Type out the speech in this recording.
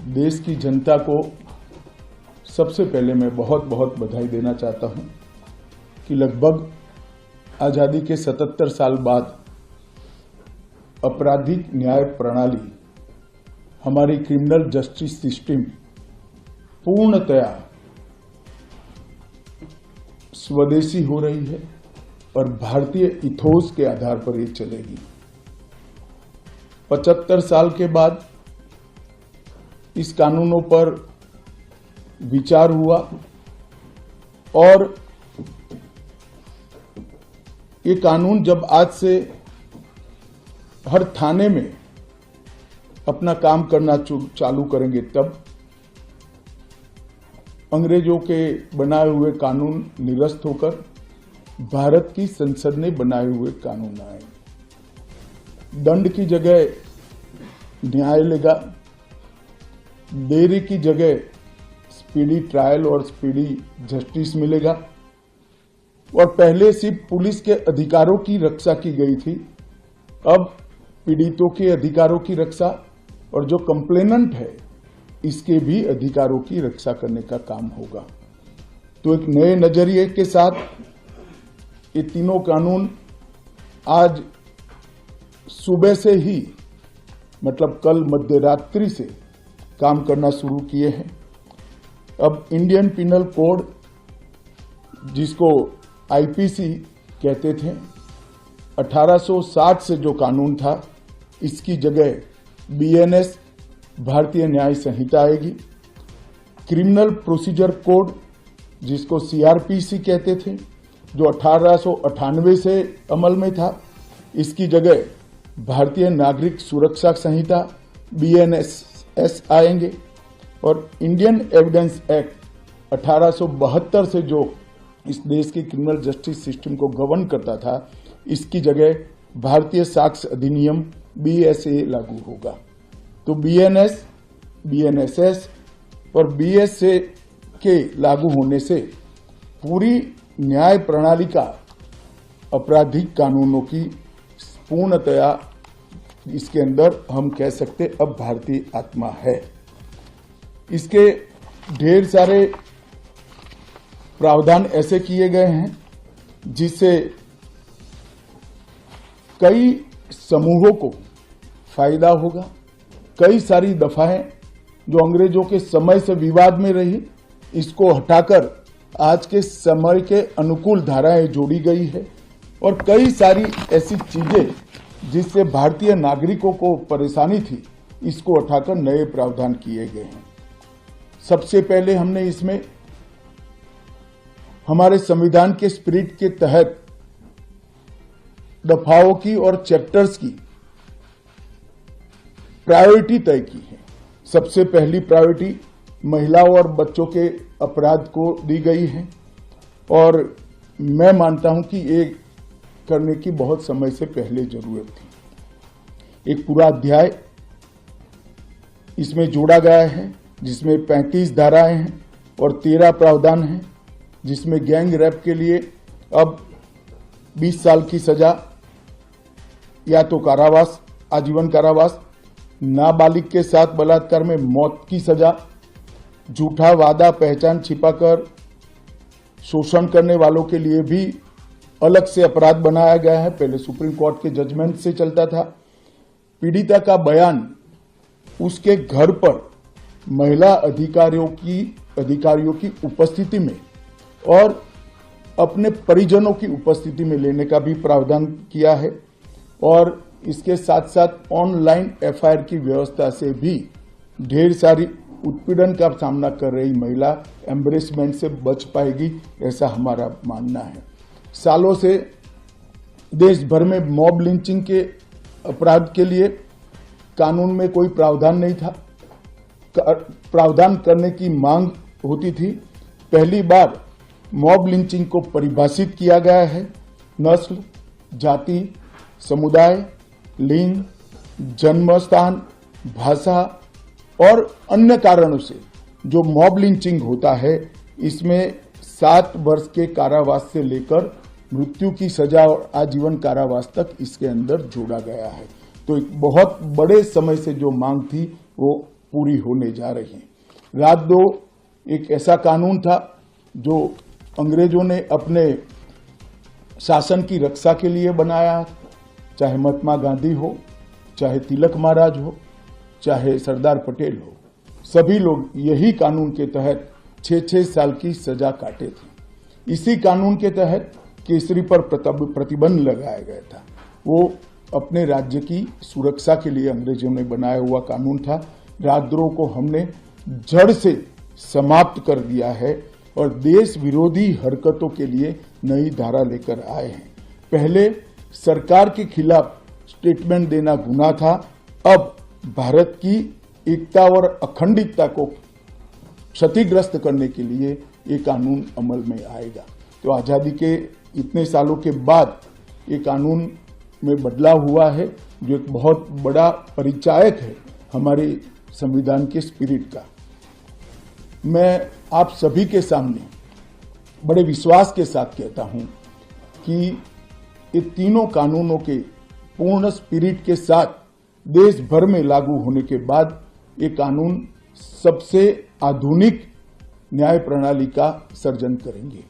देश की जनता को सबसे पहले मैं बहुत बहुत बधाई देना चाहता हूं कि लगभग आज़ादी के 77 साल बाद आपराधिक न्याय प्रणाली, हमारी क्रिमिनल जस्टिस सिस्टम पूर्णतया स्वदेशी हो रही है और भारतीय इथोस के आधार पर ये चलेगी। 75 साल के बाद इस कानूनों पर विचार हुआ और ये कानून जब आज से हर थाने में अपना काम करना चालू करेंगे, तब अंग्रेजों के बनाए हुए कानून निरस्त होकर भारत की संसद ने बनाए हुए कानून आए। दंड की जगह न्याय लेगा, देरी की जगह स्पीडी ट्रायल और स्पीडी जस्टिस मिलेगा। और पहले सिर्फ पुलिस के अधिकारों की रक्षा की गई थी, अब पीड़ितों के अधिकारों की रक्षा और जो कंप्लेनेंट है इसके भी अधिकारों की रक्षा करने का काम होगा। तो एक नए नजरिए के साथ ये तीनों कानून आज सुबह से ही, मतलब कल मध्यरात्रि से काम करना शुरू किए हैं। अब इंडियन पिनल कोड, जिसको आईपीसी कहते थे, 1860 से जो कानून था, इसकी जगह बीएनएस भारतीय न्याय संहिता आएगी। क्रिमिनल प्रोसीजर कोड, जिसको सीआरपीसी कहते थे, जो 1898 से अमल में था, इसकी जगह भारतीय नागरिक सुरक्षा संहिता बीएनएस आएंगे। और इंडियन एविडेंस एक्ट 1872 से जो इस देश के क्रिमिनल जस्टिस सिस्टम को गवर्न करता था, इसकी जगह भारतीय साक्ष्य अधिनियम बीएसए लागू होगा। तो बीएनएस, बीएनएसएस और बीएसए के लागू होने से पूरी न्याय प्रणाली का आपराधिक कानूनों की पूर्णतया इसके अंदर हम कह सकते अब भारतीय आत्मा है। इसके ढेर सारे प्रावधान ऐसे किए गए हैं जिससे कई समूहों को फायदा होगा। कई सारी दफाएं जो अंग्रेजों के समय से विवाद में रही, इसको हटाकर आज के समय के अनुकूल धाराएं जोड़ी गई है। और कई सारी ऐसी चीजें जिससे भारतीय नागरिकों को परेशानी थी, इसको हटाकर नए प्रावधान किए गए हैं। सबसे पहले हमने इसमें हमारे संविधान के स्पिरिट के तहत दफाओं की और चैप्टर्स की प्रायोरिटी तय की है। सबसे पहली प्रायोरिटी महिलाओं और बच्चों के अपराध को दी गई है और मैं मानता हूं कि ये करने की बहुत समय से पहले जरूरत थी। एक पूरा अध्याय इसमें जोड़ा गया है जिसमें 35 धाराएं हैं और 13 प्रावधान हैं, जिसमें गैंग रेप के लिए अब 20 साल की सजा या तो कारावास, आजीवन कारावास, नाबालिग के साथ बलात्कार में मौत की सजा, झूठा वादा पहचान छिपाकर शोषण करने वालों के लिए भी अलग से अपराध बनाया गया है। पहले सुप्रीम कोर्ट के जजमेंट से चलता था। पीड़िता का बयान उसके घर पर महिला अधिकारियों की उपस्थिति में और अपने परिजनों की उपस्थिति में लेने का भी प्रावधान किया है। और इसके साथ साथ ऑनलाइन एफआईआर की व्यवस्था से भी ढेर सारी उत्पीड़न का सामना कर रही महिला एम्बरेसमेंट से बच पाएगी, ऐसा हमारा मानना है। सालों से देश भर में मॉब लिंचिंग के अपराध के लिए कानून में कोई प्रावधान नहीं था। प्रावधान करने की मांग होती थी। पहली बार मॉब लिंचिंग को परिभाषित किया गया है। नस्ल, जाति, समुदाय, लिंग, जन्म स्थान, भाषा और अन्य कारणों से जो मॉब लिंचिंग होता है, इसमें 7 वर्ष के कारावास से लेकर मृत्यु की सजा और आजीवन कारावास तक इसके अंदर जोड़ा गया है। तो एक बहुत बड़े समय से जो मांग थी वो पूरी होने जा रही हैं। राजद्रोह एक ऐसा कानून था जो अंग्रेजों ने अपने शासन की रक्षा के लिए बनाया, चाहे महात्मा गांधी हो, चाहे तिलक महाराज हो, चाहे सरदार पटेल हो, सभी लोग यही कानून के तहत 6-6 साल की सजा काटे थे। इसी कानून के तहत केसरी पर प्रतिबंध लगाया गया था। वो अपने राज्य की सुरक्षा के लिए अंग्रेजों ने बनाया हुआ कानून था। राजद्रोह को हमने जड़ से समाप्त कर दिया है और देश विरोधी हरकतों के लिए नई धारा लेकर आए हैं। पहले सरकार के खिलाफ स्टेटमेंट देना गुनाह था, अब भारत की एकता और अखंडता को क्षतिग्रस्त करने के लिए ये कानून अमल में आएगा। तो आजादी के इतने सालों के बाद ये कानून में बदलाव हुआ है, जो एक बहुत बड़ा परिचायक है हमारे संविधान के स्पिरिट का। मैं आप सभी के सामने बड़े विश्वास के साथ कहता हूं कि ये तीनों कानूनों के पूर्ण स्पिरिट के साथ देश भर में लागू होने के बाद ये कानून सबसे आधुनिक न्याय प्रणाली का सर्जन करेंगे।